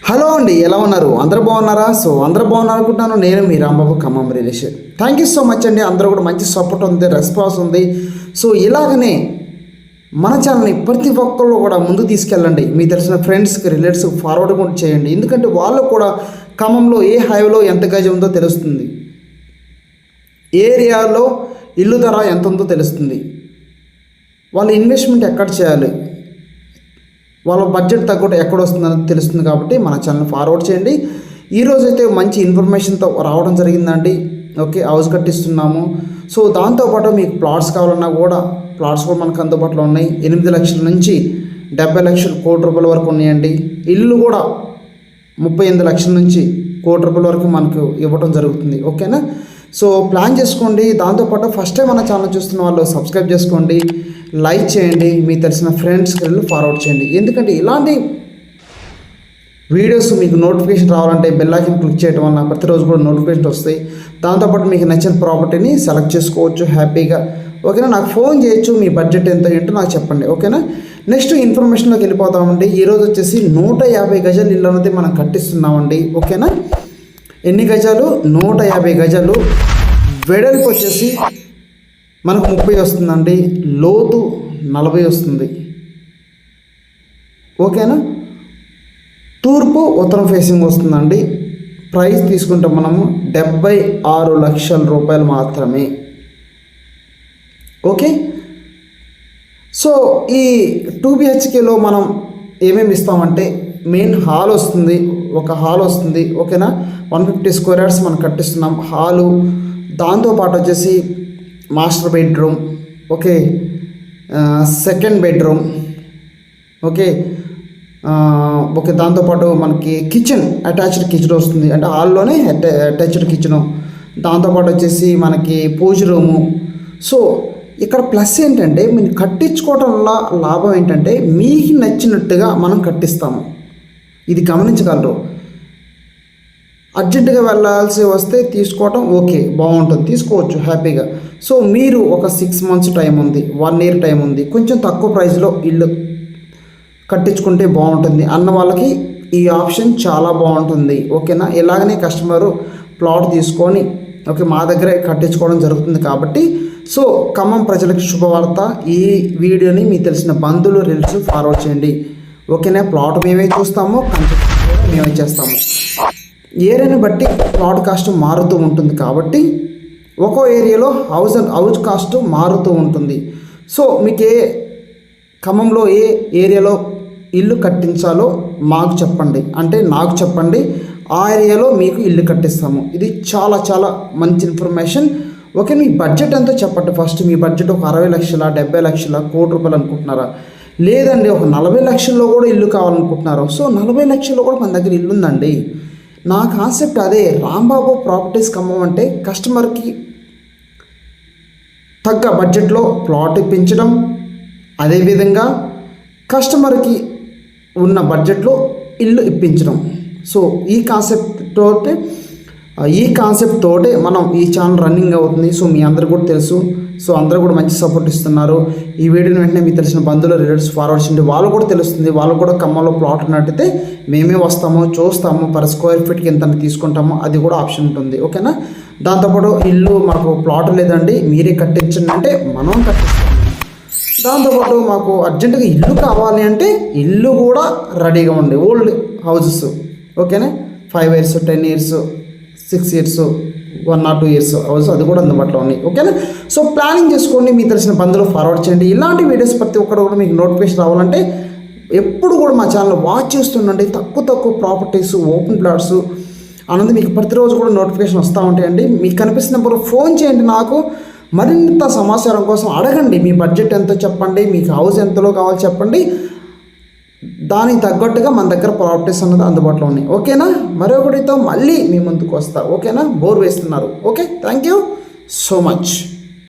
Hello అండి, ఎలా ఉన్నారు? అందరూ బాగున్నారా? అందరూ బాగున్నారు అనుకుంటున్నాను. నేను మీ రాంబాబు, ఖమ్మం రిలేష్. థ్యాంక్ యూ సో మచ్ అండి. అందరూ కూడా మంచి సపోర్ట్ ఉంది, రెస్పాన్స్ ఉంది. ఇలాగనే మన ఛానల్ని ప్రతి ఒక్కళ్ళు కూడా ముందు తీసుకెళ్ళండి. మీ తెలిసిన ఫ్రెండ్స్కి, రిలేటివ్స్కి ఫార్వర్డ్ కూడా చేయండి. ఎందుకంటే వాళ్ళు కూడా ఖమ్మంలో ఏ హైవేలో ఎంత గజం ఉందో తెలుస్తుంది, ఏరియాలో ఇల్లు ధర ఎంత ఉందో తెలుస్తుంది, వాళ్ళు ఇన్వెస్ట్మెంట్ ఎక్కడ చేయాలి, వాళ్ళ బడ్జెట్ తగ్గట్టు ఎక్కడ వస్తుందని తెలుస్తుంది. కాబట్టి మన ఛానల్ ఫార్వర్డ్ చేయండి. ఈరోజైతే మంచి ఇన్ఫర్మేషన్తో రావడం జరిగిందండి. ఓకే, హౌస్ కట్టిస్తున్నాము. దాంతోపాటు మీకు ప్లాట్స్ కావాలన్నా కూడా ప్లాట్స్ కూడా మనకు అందుబాటులో ఉన్నాయి. 8 లక్షల నుంచి 70 లక్షలు, కోటి రూపాయల వరకు ఉన్నాయండి. ఇల్లు కూడా 38 లక్షల నుంచి కోటి రూపాయల వరకు మనకు ఇవ్వడం జరుగుతుంది. ఓకేనా? ప్లాన్ చేసుకోండి. దాంతోపాటు ఫస్ట్ టైం మన ఛానల్ చూస్తున్న వాళ్ళు సబ్స్క్రైబ్ చేసుకోండి, లైక్ చేయండి, మీకు తెలిసిన ఫ్రెండ్స్కి వెళ్ళి ఫార్వర్డ్ చేయండి. ఎందుకంటే ఇలాంటి వీడియోస్ మీకు నోటిఫికేషన్ రావాలంటే బెల్ ఐకాన్ క్లిక్ చేయడం వల్ల ప్రతిరోజు కూడా నోటిఫికేషన్ వస్తాయి. దాంతోపాటు మీకు నచ్చిన ప్రాపర్టీని సెలెక్ట్ చేసుకోవచ్చు హ్యాపీగా. ఓకేనా? నాకు ఫోన్ చేయొచ్చు, మీ బడ్జెట్ ఎంత ఏంటో నాకు చెప్పండి. ఓకేనా? నెక్స్ట్ ఇన్ఫర్మేషన్లోకి వెళ్ళిపోతామండి. ఈరోజు వచ్చేసి 150 గజాల ఇల్లు అనేది మనం కట్టిస్తున్నామండి. ఓకేనా? ఎన్ని గజాలు? 150 గజాలు. వెడల్పు వచ్చేసి మనకు 30 వస్తుందండి, లోతు 40 వస్తుంది. ఓకేనా? తూర్పు ఉత్తరం ఫేసింగ్ వస్తుందండి. ప్రైస్ తీసుకుంటే మనము 76 లక్షల రూపాయలు మాత్రమే. ఓకే, ఈ 2 BHKలో మనం ఏమేమి ఇస్తామంటే మెయిన్ హాల్ వస్తుంది, ఒక హాల్ వస్తుంది. ఓకేనా? 150 స్క్వేర్ యార్డ్స్ మనం కట్టిస్తున్నాం హాలు. దాంతోపాటు వచ్చేసి master bedroom, okay, second bedroom, okay, దాంతోపాటు మనకి కిచెన్, అటాచ్డ్ కిచెన్ వస్తుంది, అంటే హాల్లోనే అటాచ్డ్ కిచెను. దాంతోపాటు వచ్చేసి మనకి పూజ రూము. ఇక్కడ ప్లస్ ఏంటంటే మీరు కట్టించుకోవడం వల్ల లాభం ఏంటంటే మీకు నచ్చినట్టుగా మనం కట్టిస్తాము. ఇది గమనించగలరు. అర్జెంటుగా వెళ్ళాల్సి వస్తే తీసుకోవటం ఓకే, బాగుంటుంది, తీసుకోవచ్చు హ్యాపీగా. మీరు ఒక 6 మంత్స్ టైం ఉంది, 1 ఇయర్ టైం ఉంది, కొంచెం తక్కువ ప్రైస్లో ఇల్లు కట్టించుకుంటే బాగుంటుంది అన్న వాళ్ళకి ఈ ఆప్షన్ చాలా బాగుంటుంది. ఓకేనా? ఇలాగనే కస్టమరు ప్లాట్ తీసుకొని ఓకే మా దగ్గరే కట్టించుకోవడం జరుగుతుంది. కాబట్టి ఖమ్మం ప్రజలకు శుభవార్త. ఈ వీడియోని మీకు తెలిసిన బంధువులు, రిలేటివ్స్ ఫార్వర్డ్ చేయండి. ఓకేనా? ప్లాట్ మేమే చూస్తాము, కన్స్ట్రక్షన్ కూడా మేమే చేస్తాము. ఏరియాని బట్టి ప్లాట్ కాస్ట్ మారుతూ ఉంటుంది. కాబట్టి ఒక్కో ఏరియాలో హౌస్ కాస్ట్ మారుతూ ఉంటుంది. మీకు ఖమ్మంలో ఏ ఏరియాలో ఇల్లు కట్టించాలో మాకు చెప్పండి, అంటే నాకు చెప్పండి, ఆ ఏరియాలో మీకు ఇల్లు కట్టిస్తాము. ఇది చాలా చాలా మంచి ఇన్ఫర్మేషన్. ఓకే, మీ బడ్జెట్ ఎంతో చెప్పండి. ఫస్ట్ మీ బడ్జెట్ ఒక 60 లక్షల, 70 లక్షల, కోటి రూపాయలు అనుకుంటున్నారా? లేదండి ఒక 40 లక్షల్లో కూడా ఇల్లు కావాలనుకుంటున్నారు. 40 లక్షల్లో కూడా మన దగ్గర ఇల్లు ఉందండి. నా కాన్సెప్ట్ అదే. రాంబాబు ప్రాపర్టీస్ ఖమ్మం అంటే కస్టమర్కి తగ్గ బడ్జెట్లో ప్లాట్ ఇప్పించడం, అదేవిధంగా కస్టమర్కి ఉన్న బడ్జెట్లో ఇల్లు ఇప్పించడం. ఈ కాన్సెప్ట్ తోటే మనం ఈ ఛానల్ రన్నింగ్ అవుతుంది. మీ అందరికీ కూడా తెలుసు. అందరూ కూడా మంచి సపోర్ట్ ఇస్తున్నారు. ఈ వీడియోని వెంటనే మీకు తెలిసిన బంధువులు, రిలేటివ్స్ ఫార్వర్డ్ చేయండి. వాళ్ళు కూడా తెలుస్తుంది, వాళ్ళు కూడా ఖమ్మంలో ప్లాట్ ఉన్నట్టయితే మేమే వస్తాము, చూస్తాము, పర్ స్క్వేర్ ఫీట్కి ఎంత తీసుకుంటామో అది కూడా ఆప్షన్ ఉంటుంది. ఓకేనా? దాంతోపాటు ఇల్లు మాకు ప్లాట్ లేదండి, మీరే కట్టించండి అంటే మనం కట్టిస్తాము. దాంతోపాటు మాకు అర్జెంటుగా ఇల్లు కావాలి అంటే ఇల్లు కూడా రెడీగా ఉంది. ఓల్డ్ హౌసెస్ ఓకేనా, 5 years, 10 years, 6 years, 1 or 2 years house అది కూడా అందుబాటులో ఉన్నాయి. ఓకేనా? ప్లానింగ్ చేసుకోండి, మీకు తెలిసిన బంధువులు ఫార్వర్డ్ చేయండి. ఇలాంటి వీడియోస్ ప్రతి ఒక్కరు కూడా మీకు నోటిఫికేషన్ రావాలంటే ఎప్పుడు కూడా మా ఛానల్ వాచ్ చేస్తుండండి. తక్కువ ప్రాపర్టీస్, ఓపెన్ ప్లాట్స్ అన్నది మీకు ప్రతిరోజు కూడా నోటిఫికేషన్ వస్తూ ఉంటాయండి. మీకు కనిపిస్తున్న నెంబర్ ఫోన్ చేయండి. నాకు మరింత సమాచారం కోసం అడగండి. మీ బడ్జెట్ ఎంతో చెప్పండి, మీకు హౌస్ ఎంతలో కావాలో చెప్పండి, దానికి తగ్గట్టుగా మన దగ్గర ప్రాపర్టీస్ అన్నది అందుబాటులో ఉన్నాయి. ఓకేనా? మరొకటితో మళ్ళీ మీ ముందుకు వస్తా. ఓకేనా? బోర్ వేస్తున్నారు. Okay, thank you so much.